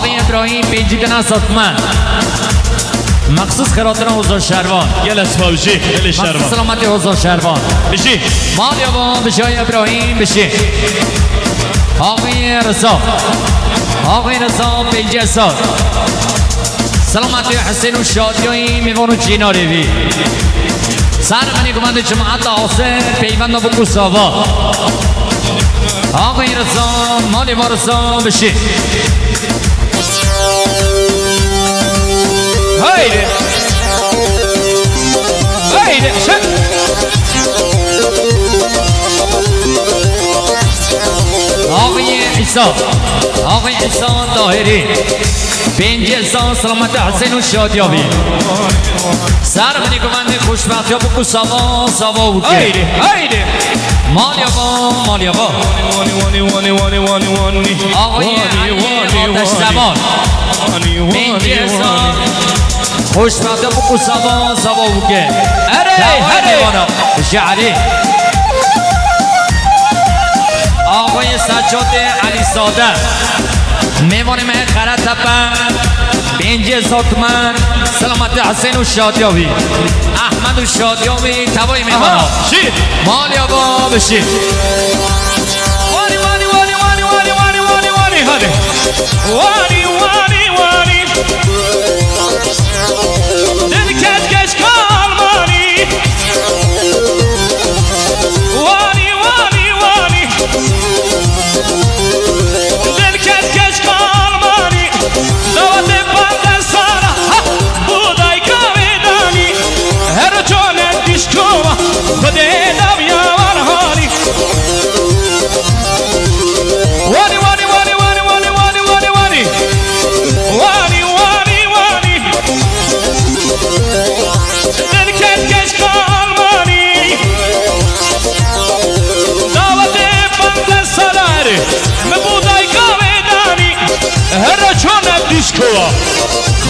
آقای ابراهیم پیجیدن ساتمن مخصوص خیراتنا حضار شروان جلس فوجی دل شروان مخصوص سلامتی حضار شروان بشی مال یابا بشی های ابراهیم بشی آقای رضا پیجی سال سلامتی حسین و شادیایی میوان و چیناری بی سر منی کمند جماعت آسر پیوند و بکو ساوا آقای رضا مال ما رضا بشی هایده شد آقای عیسی طاهری 50 سال سلامت حسین و شادیابی سر منی کمند خوشبختی ها بکو سوا بوده مال یابا آقای علی آتش زبان 50 سال خوشبختی ها بکو سوا بوده شعری آقای سجاد علی ساده میوان مهر خرد تپن 50,000 تومان سلامت حسین و شادیابی احمد و شادیابی توای میوان مال یابا بشید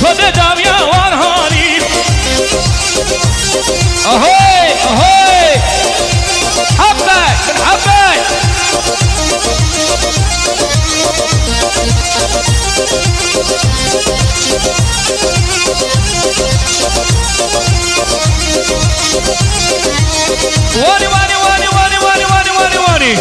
خود دنیا وارهانی اهوی حبک وانی